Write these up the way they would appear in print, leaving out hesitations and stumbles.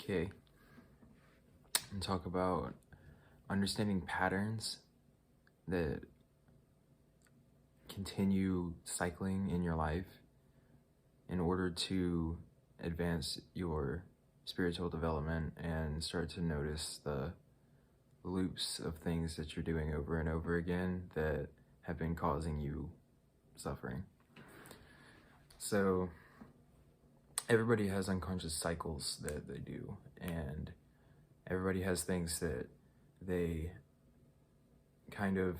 Okay, and talk about understanding patterns that continue cycling in your life in order to advance your spiritual development and start to notice the loops of things that you're doing over and over again that have been causing you suffering. So everybody has unconscious cycles that they do, and everybody has things that they kind of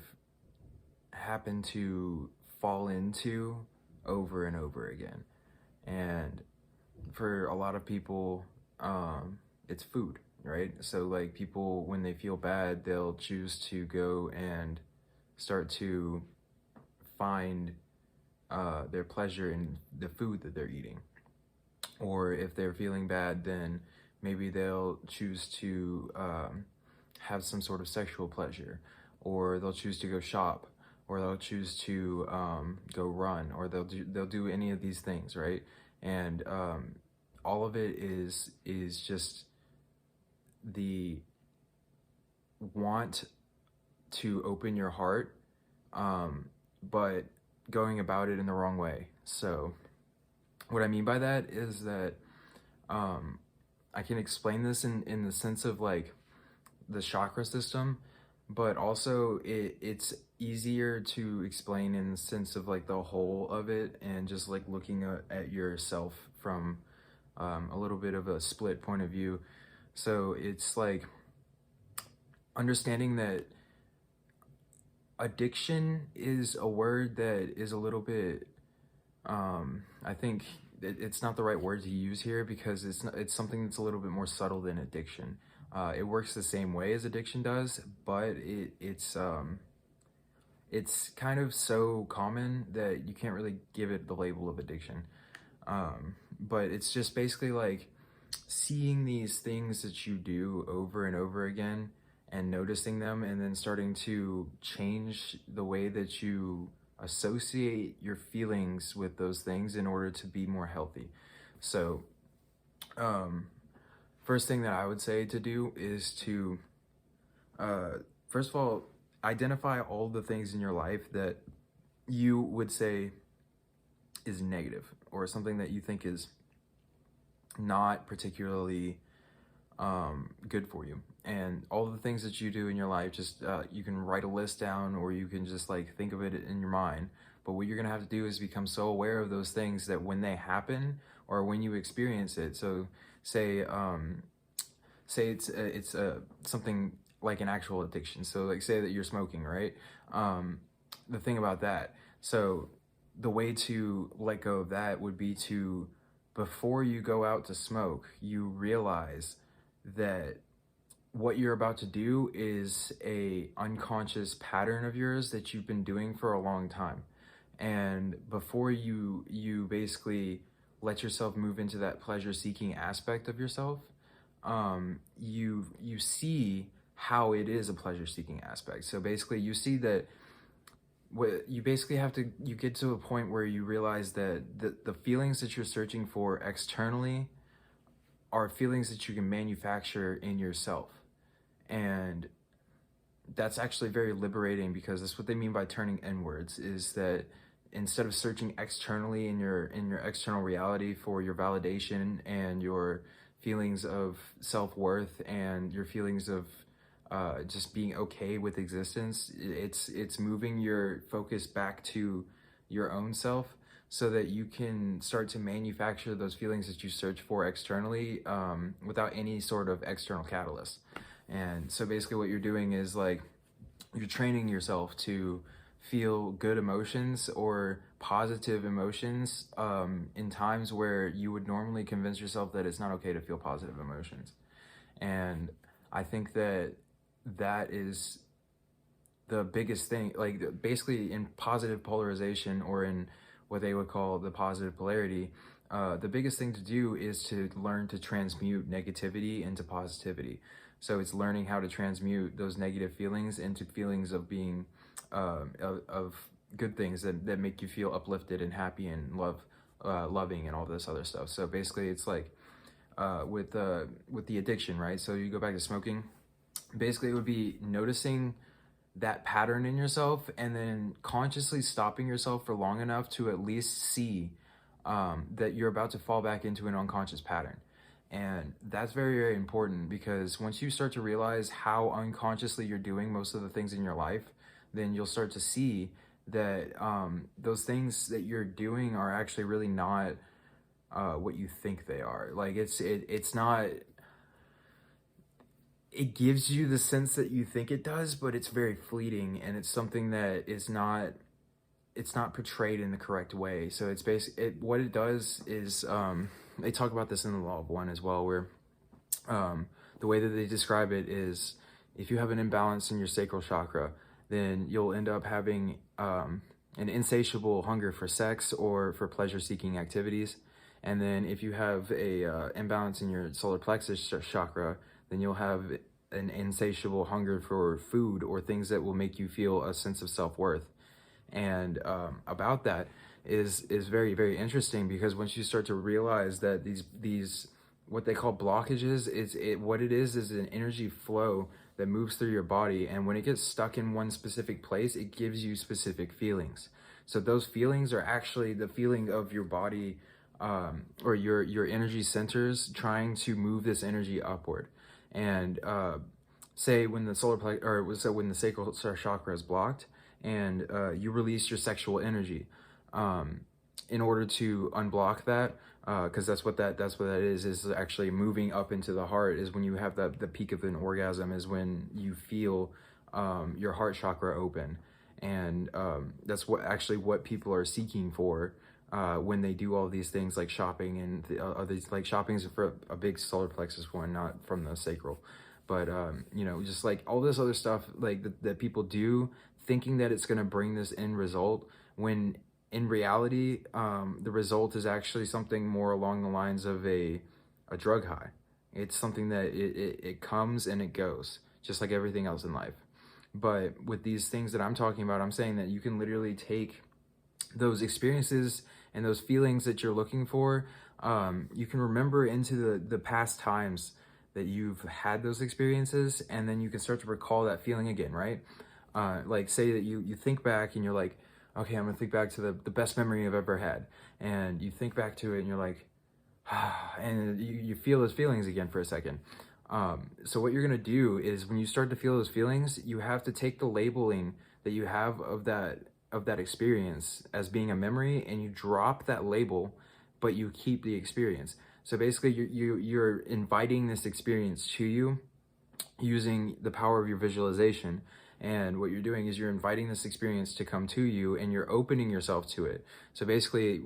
happen to fall into over and over again. And for a lot of people, it's food, right? So like people, when they feel bad, they'll choose to go and start to find their pleasure in the food that they're eating. Or if they're feeling bad, then maybe they'll choose to have some sort of sexual pleasure, or they'll choose to go shop, or they'll choose to go run, or they'll do any of these things, right? And all of it is just the want to open your heart, but going about it in the wrong way. So what I mean by that is that I can explain this in the sense of like the chakra system, but also it's easier to explain in the sense of like the whole of it, and just like looking at yourself from a little bit of a split point of view. So it's like understanding that addiction is a word that is a little bit, I think it's not the right word to use here, because it's something that's a little bit more subtle than addiction. It works the same way as addiction does, but it's kind of so common that you can't really give it the label of addiction. But it's just basically like seeing these things that you do over and over again and noticing them, and then starting to change the way that you associate your feelings with those things in order to be more healthy. So first thing that I would say to do is to first of all identify all the things in your life that you would say is negative, or something that you think is not particularly good for you. And all the things that you do in your life, just you can write a list down, or you can just like think of it in your mind. But what you're gonna have to do is become so aware of those things that when they happen, or when you experience it, so say it's something like an actual addiction. So like say that you're smoking, right? The thing about that, so the way to let go of that would be to, before you go out to smoke, you realize that what you're about to do is a unconscious pattern of yours that you've been doing for a long time. And before you basically let yourself move into that pleasure-seeking aspect of yourself, you see how it is a pleasure-seeking aspect. So basically you see that you basically have to, you get to a point where you realize that the feelings that you're searching for externally are feelings that you can manufacture in yourself. And that's actually very liberating, because that's what they mean by turning inwards, is that instead of searching externally in your external reality for your validation and your feelings of self-worth and your feelings of just being okay with existence, it's moving your focus back to your own self, so that you can start to manufacture those feelings that you search for externally without any sort of external catalyst. And so basically what you're doing is like you're training yourself to feel good emotions or positive emotions in times where you would normally convince yourself that it's not okay to feel positive emotions. And I think that that is the biggest thing, like basically in positive polarization, or in what they would call the positive polarity, the biggest thing to do is to learn to transmute negativity into positivity. So it's learning how to transmute those negative feelings into feelings of being, of good things that make you feel uplifted and happy and loving and all this other stuff. So basically it's like with the addiction, right? So you go back to smoking. Basically, it would be noticing that pattern in yourself and then consciously stopping yourself for long enough to at least see that you're about to fall back into an unconscious pattern. And that's very, very important, because once you start to realize how unconsciously you're doing most of the things in your life, then you'll start to see that those things that you're doing are actually really not what you think they are. Like it's not, it gives you the sense that you think it does, but it's very fleeting, and it's something that is not, it's not portrayed in the correct way. So it's what it does is, they talk about this in the Law of One as well, where the way that they describe it is, if you have an imbalance in your sacral chakra, then you'll end up having an insatiable hunger for sex or for pleasure-seeking activities. And then if you have a imbalance in your solar plexus chakra, then you'll have an insatiable hunger for food or things that will make you feel a sense of self-worth. And about that is very, very interesting, because once you start to realize that these what they call blockages, what it is an energy flow that moves through your body, and when it gets stuck in one specific place, it gives you specific feelings. So those feelings are actually the feeling of your body, or your energy centers trying to move this energy upward. And say when the when the sacral chakra is blocked, and you release your sexual energy, in order to unblock that, because that's what that is actually moving up into the heart. Is when you have the peak of an orgasm, is when you feel your heart chakra open. And that's what people are seeking for when they do all these things like shopping, and these, like, shopping is for a big solar plexus one, not from the sacral. But just like all this other stuff, like that people do, thinking that it's going to bring this end result, when in reality the result is actually something more along the lines of a drug high. It's something that it comes and it goes, just like everything else in life. But with these things that I'm talking about, I'm saying that you can literally take those experiences and those feelings that you're looking for, you can remember into the past times that you've had those experiences, and then you can start to recall that feeling again, right? Like, say that you think back and you're like, okay, I'm gonna think back to the best memory I've ever had. And you think back to it and you're like, and you feel those feelings again for a second. So what you're gonna do is, when you start to feel those feelings, you have to take the labeling that you have of that experience as being a memory, and you drop that label, but you keep the experience. So basically you're inviting this experience to you using the power of your visualization. And what you're doing is you're inviting this experience to come to you, and you're opening yourself to it. So basically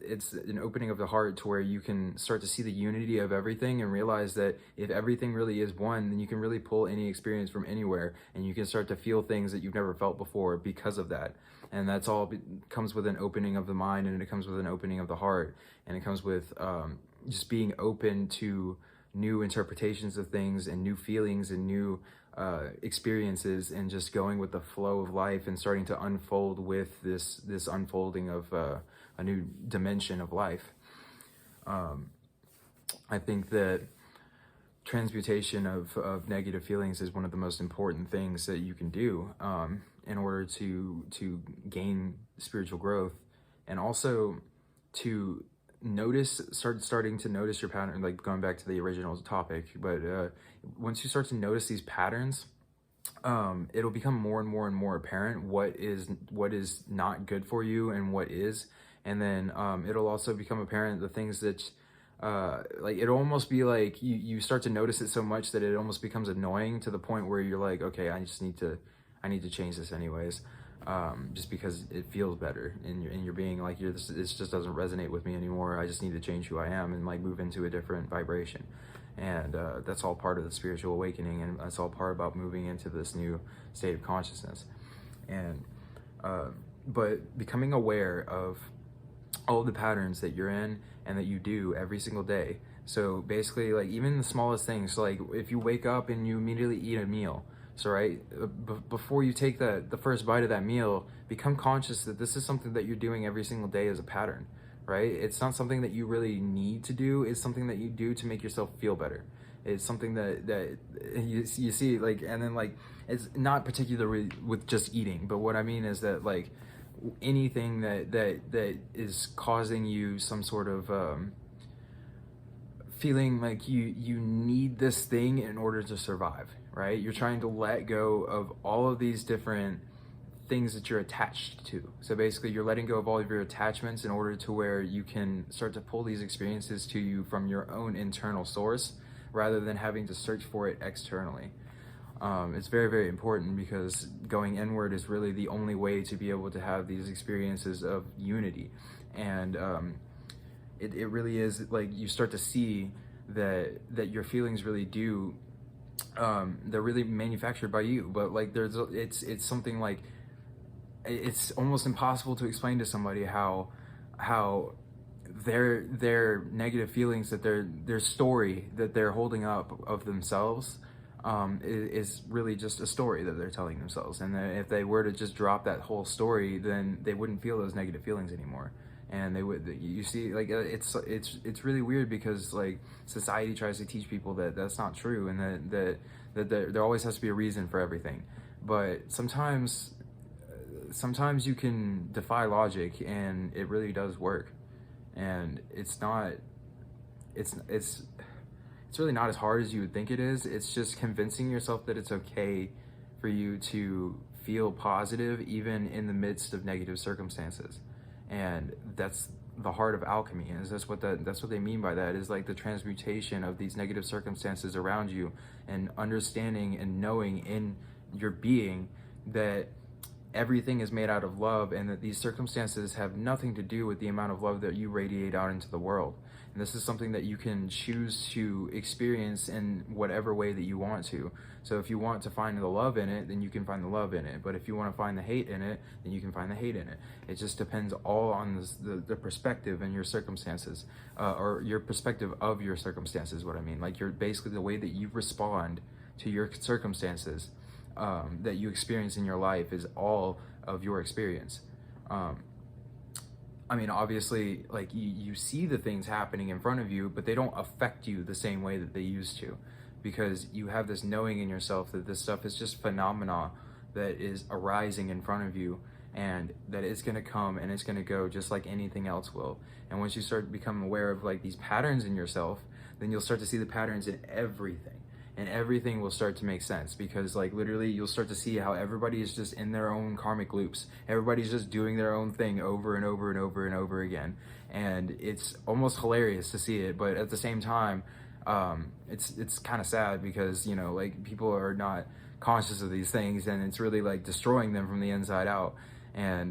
it's an opening of the heart, to where you can start to see the unity of everything, and realize that if everything really is one, then you can really pull any experience from anywhere, and you can start to feel things that you've never felt before because of that. And that's all comes with an opening of the mind, and it comes with an opening of the heart, and it comes with just being open to new interpretations of things, and new feelings, and new experiences, and just going with the flow of life, and starting to unfold with this unfolding of a new dimension of life. I think that transmutation of negative feelings is one of the most important things that you can do in order to gain spiritual growth, and also to starting to notice your pattern, like going back to the original topic. But once you start to notice these patterns, it'll become more and more and more apparent what is not good for you and what is. And then it'll also become apparent the things that like, it'll almost be like you start to notice it so much that it almost becomes annoying, to the point where you're like, okay, I need to change this anyways. Just because it feels better, and you're being like, this just doesn't resonate with me anymore. I just need to change who I am, and like move into a different vibration. And that's all part of the spiritual awakening, and that's all part about moving into this new state of consciousness. And but becoming aware of all the patterns that you're in and that you do every single day. So basically, like, even the smallest things, like if you wake up and you immediately eat a meal. So right, before you take the first bite of that meal, become conscious that this is something that you're doing every single day as a pattern, right? It's not something that you really need to do. It's something that you do to make yourself feel better. It's something that you see, like, and then like, it's not particularly with just eating, but what I mean is that like anything that is causing you some sort of feeling like you need this thing in order to survive, right? You're trying to let go of all of these different things that you're attached to. So basically you're letting go of all of your attachments in order to where you can start to pull these experiences to you from your own internal source rather than having to search for it externally. It's very, very important because going inward is really the only way to be able to have these experiences of unity. And it really is like you start to see that your feelings really do, they're really manufactured by you. But like it's something like, it's almost impossible to explain to somebody how their negative feelings, that their story that they're holding up of themselves is really just a story that they're telling themselves. And that if they were to just drop that whole story, then they wouldn't feel those negative feelings anymore. And they would, you see, like it's really weird because like society tries to teach people that that's not true, and that there always has to be a reason for everything. But sometimes you can defy logic, and it really does work. And it's really not as hard as you would think it is. It's just convincing yourself that it's okay for you to feel positive even in the midst of negative circumstances. And that's the heart of alchemy. Is that's what they mean by that, is like the transmutation of these negative circumstances around you, and understanding and knowing in your being that everything is made out of love, and that these circumstances have nothing to do with the amount of love that you radiate out into the world. And this is something that you can choose to experience in whatever way that you want to. So if you want to find the love in it, then you can find the love in it. But if you want to find the hate in it, then you can find the hate in it. It just depends all on the perspective and your circumstances, or your perspective of your circumstances, what I mean. Like, you're basically the way that you respond to your circumstances that you experience in your life is all of your experience. I mean, obviously, like you see the things happening in front of you, but they don't affect you the same way that they used to, because you have this knowing in yourself that this stuff is just phenomena that is arising in front of you, and that it's going to come and it's going to go just like anything else will. And once you start to become aware of like these patterns in yourself, then you'll start to see the patterns in everything. And everything will start to make sense, because like literally you'll start to see how everybody is just in their own karmic loops. Everybody's just doing their own thing over and over and over and over again. And it's almost hilarious to see it, but at the same time, it's kind of sad, because, you know, like people are not conscious of these things, and it's really like destroying them from the inside out. And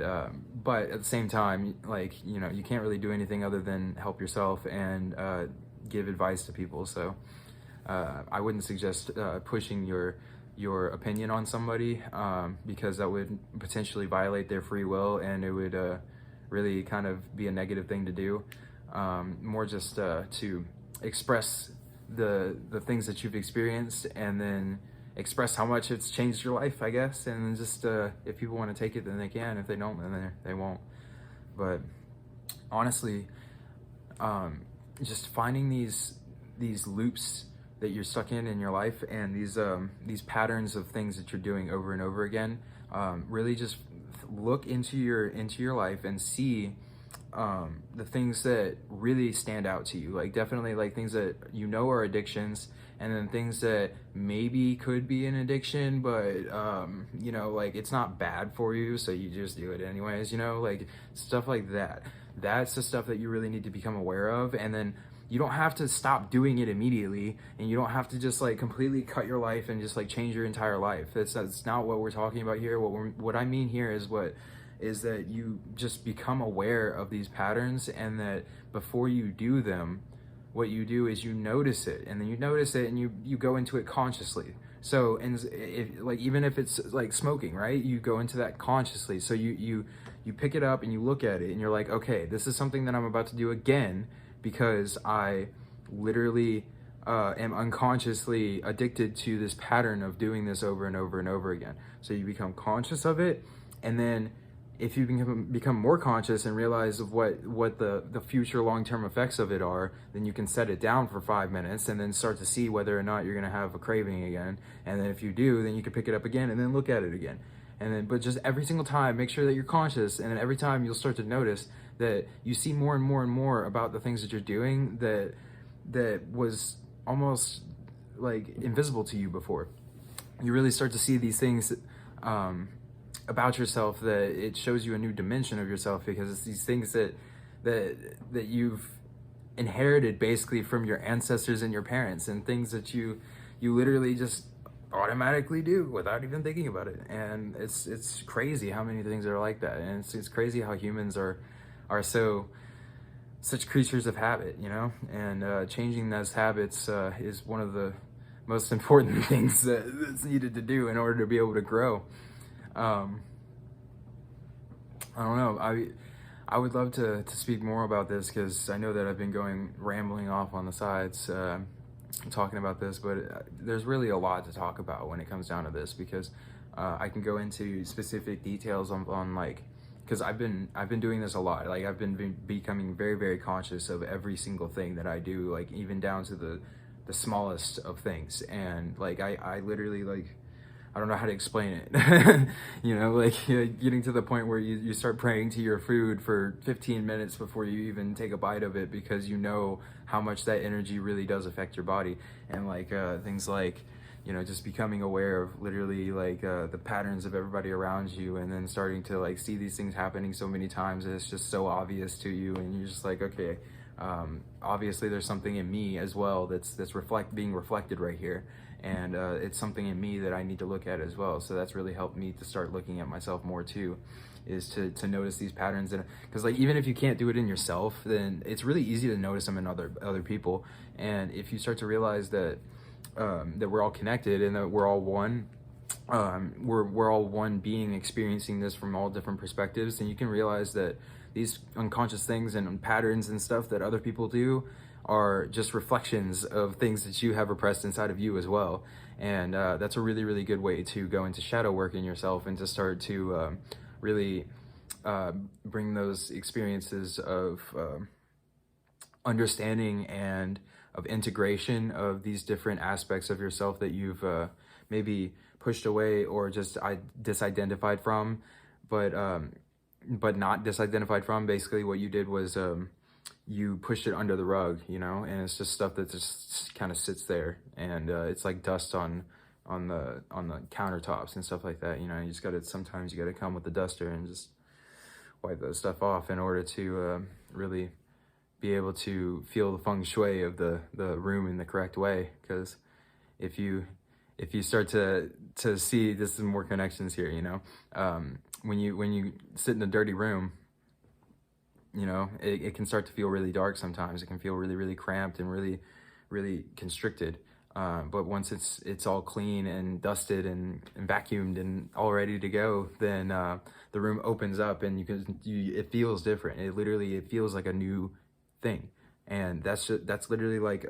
but at the same time, like, you know, you can't really do anything other than help yourself and give advice to people. So I wouldn't suggest pushing your opinion on somebody, because that would potentially violate their free will, and it would really kind of be a negative thing to do. More just to express the things that you've experienced, and then express how much it's changed your life, I guess. And then just if people want to take it, then they can. If they don't, then they won't. But honestly, just finding these loops that you're stuck in your life, and these patterns of things that you're doing over and over again, really just look into your life and see the things that really stand out to you. Like, definitely like things that you know are addictions, and then things that maybe could be an addiction, but you know, like it's not bad for you, so you just do it anyways, you know, like stuff like that. That's the stuff that you really need to become aware of. And then you don't have to stop doing it immediately, and you don't have to just like completely cut your life and just like change your entire life. That's not what we're talking about here. What I mean here is that you just become aware of these patterns, and that before you do them, what you do is you notice it, and then you notice it and you go into it consciously. So, and like, even if it's like smoking, right? You go into that consciously. So you pick it up and you look at it, and you're like, okay, this is something that I'm about to do again, because I literally am unconsciously addicted to this pattern of doing this over and over and over again. So you become conscious of it, and then if you become more conscious and realize of what the future long-term effects of it are, then you can set it down for 5 minutes and then start to see whether or not you're going to have a craving again. And then if you do, then you can pick it up again and then look at it again. And then, but just every single time, make sure that you're conscious. And then every time you'll start to notice that you see more and more and more about the things that you're doing that was almost like invisible to you before. You really start to see these things about yourself, that it shows you a new dimension of yourself, because it's these things that you've inherited basically from your ancestors and your parents, and things that you literally just automatically do without even thinking about it. And it's crazy how many things are like that. And it's crazy how humans are such creatures of habit, you know. And changing those habits is one of the most important things that's needed to do in order to be able to grow. I don't know. I would love to speak more about this, because I know that I've been rambling off on the sides talking about this, but there's really a lot to talk about when it comes down to this, because I can go into specific details on like, because I've been doing this a lot. Like, I've been becoming very, very conscious of every single thing that I do, like even down to the smallest of things. And like I literally, like, I don't know how to explain it. You know, like getting to the point where you start praying to your food for 15 minutes before you even take a bite of it, because you know how much that energy really does affect your body. And like things like, you know, just becoming aware of literally like the patterns of everybody around you, and then starting to like see these things happening so many times that it's just so obvious to you, and you're just like, okay, obviously there's something in me as well that's being reflected right here. And it's something in me that I need to look at as well. So that's really helped me to start looking at myself more too, is to notice these patterns. And because like, even if you can't do it in yourself, then it's really easy to notice them in other people. And if you start to realize that that we're all connected and that we're all one, we're all one being experiencing this from all different perspectives, and you can realize that these unconscious things and patterns and stuff that other people do are just reflections of things that you have repressed inside of you as well. And that's a really, really good way to go into shadow work in yourself, and to start to really bring those experiences of understanding and of integration of these different aspects of yourself that you've maybe pushed away or just disidentified from, but not disidentified from. Basically what you did was you pushed it under the rug, you know, and it's just stuff that just kind of sits there, and it's like dust on the countertops and stuff like that, you know. You just gotta, sometimes you gotta come with the duster and just wipe that stuff off in order to really be able to feel the feng shui of the room in the correct way. Because if you start to see, this is more connections here, you know, when you sit in a dirty room, you know, it can start to feel really dark sometimes. It can feel really, really cramped and really, really constricted. But once it's all clean and dusted and vacuumed and all ready to go, then the room opens up, and it feels different. It feels like a new thing. And that's literally like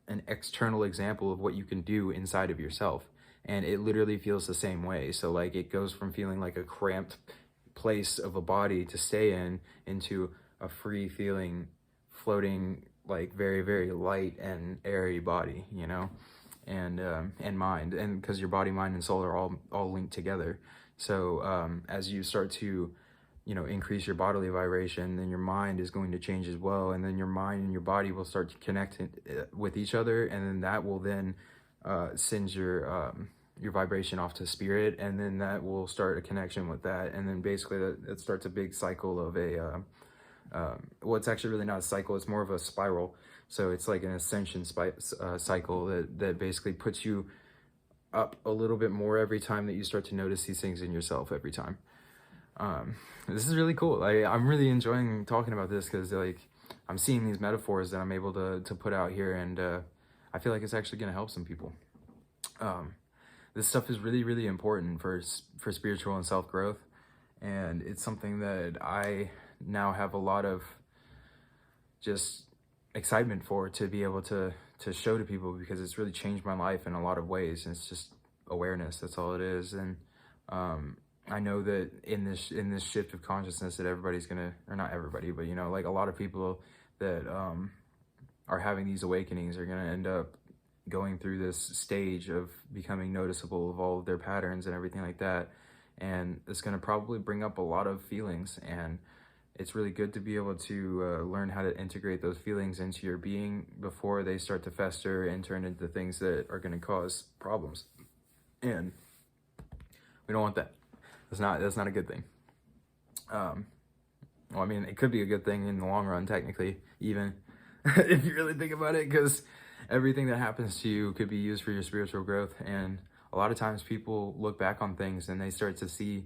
an external example of what you can do inside of yourself. And it literally feels the same way. So like, it goes from feeling like a cramped place of a body to stay in, into a free feeling, floating, like very, very light and airy body, you know, and mind, and because your body, mind, and soul are all linked together. So as you start to, you know, increase your bodily vibration, then your mind is going to change as well, and then your mind and your body will start to connect with each other, and then that will then send your vibration off to spirit, and then that will start a connection with that, and then basically that starts a big cycle of a well, it's actually really not a cycle, it's more of a spiral. So it's like an ascension cycle that basically puts you up a little bit more every time that you start to notice these things in yourself every time. This is really cool. I'm really enjoying talking about this, because like, I'm seeing these metaphors that I'm able to put out here, and I feel like it's actually going to help some people. This stuff is really, really important for spiritual and self-growth, and it's something that I now have a lot of just excitement for, to be able to show to people, because it's really changed my life in a lot of ways. And it's just awareness, that's all it is. And I know that in this shift of consciousness that everybody's gonna, or not everybody, but like a lot of people that are having these awakenings are gonna end up going through this stage of becoming noticeable of all of their patterns and everything like that. And it's gonna probably bring up a lot of feelings, and it's really good to be able to learn how to integrate those feelings into your being before they start to fester and turn into things that are going to cause problems. And we don't want that. That's not a good thing. Well, I mean, it could be a good thing in the long run, technically, even if you really think about it, because everything that happens to you could be used for your spiritual growth. And a lot of times people look back on things and they start to see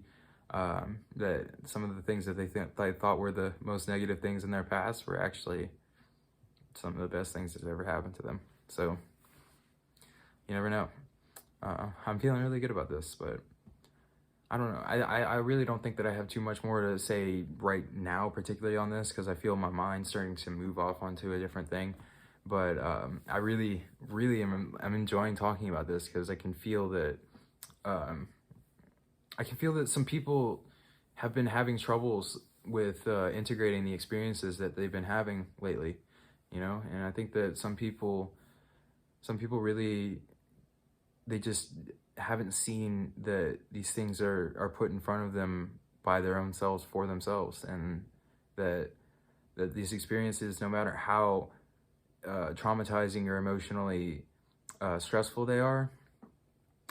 that some of the things that they thought were the most negative things in their past were actually some of the best things that's ever happened to them. So you never know. I'm feeling really good about this, but I don't know. I really don't think that I have too much more to say right now, particularly on this, because I feel my mind starting to move off onto a different thing. But I really I'm enjoying talking about this, because I can feel that some people have been having troubles with integrating the experiences that they've been having lately, and I think that some people really, they just haven't seen that these things are put in front of them by their own selves for themselves, and that these experiences, no matter how traumatizing or emotionally stressful they are,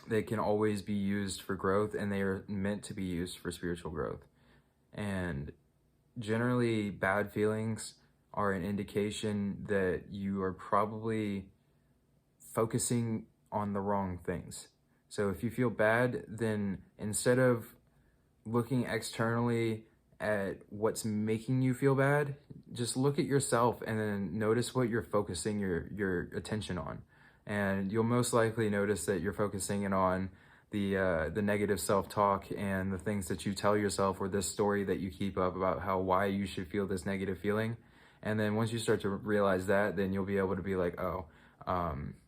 they can always be used for growth, and they are meant to be used for spiritual growth. And generally, bad feelings are an indication that you are probably focusing on the wrong things. So if you feel bad, then instead of looking externally at what's making you feel bad, just look at yourself and then notice what you're focusing your attention on. And you'll most likely notice that you're focusing in on the negative self-talk and the things that you tell yourself, or this story that you keep up about why you should feel this negative feeling. And then once you start to realize that, then you'll be able to be like, oh,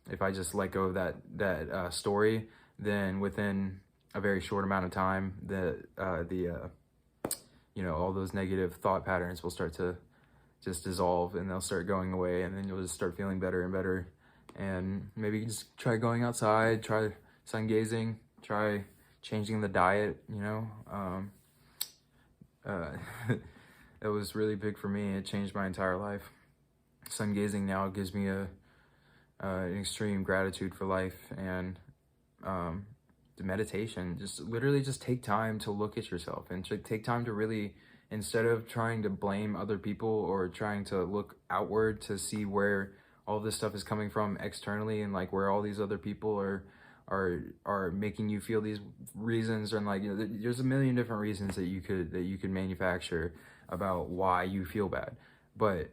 if I just let go of that story, then within a very short amount of time, all those negative thought patterns will start to just dissolve, and they'll start going away, and then you'll just start feeling better and better. And maybe just try going outside, try sun gazing, try changing the diet, it was really big for me. It changed my entire life. Sun gazing now gives me an extreme gratitude for life, and the meditation, just literally just take time to look at yourself, and to take time to really, instead of trying to blame other people or trying to look outward to see where all this stuff is coming from externally, and like where all these other people are making you feel these reasons, and there's a million different reasons that you could manufacture about why you feel bad. But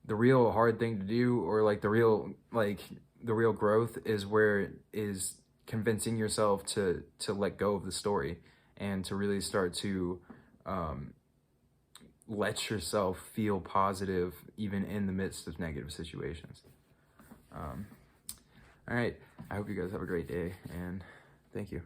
the real hard thing to do, or the real growth, is where is convincing yourself to let go of the story, and to really start to let yourself feel positive even in the midst of negative situations. All right, I hope you guys have a great day, and thank you.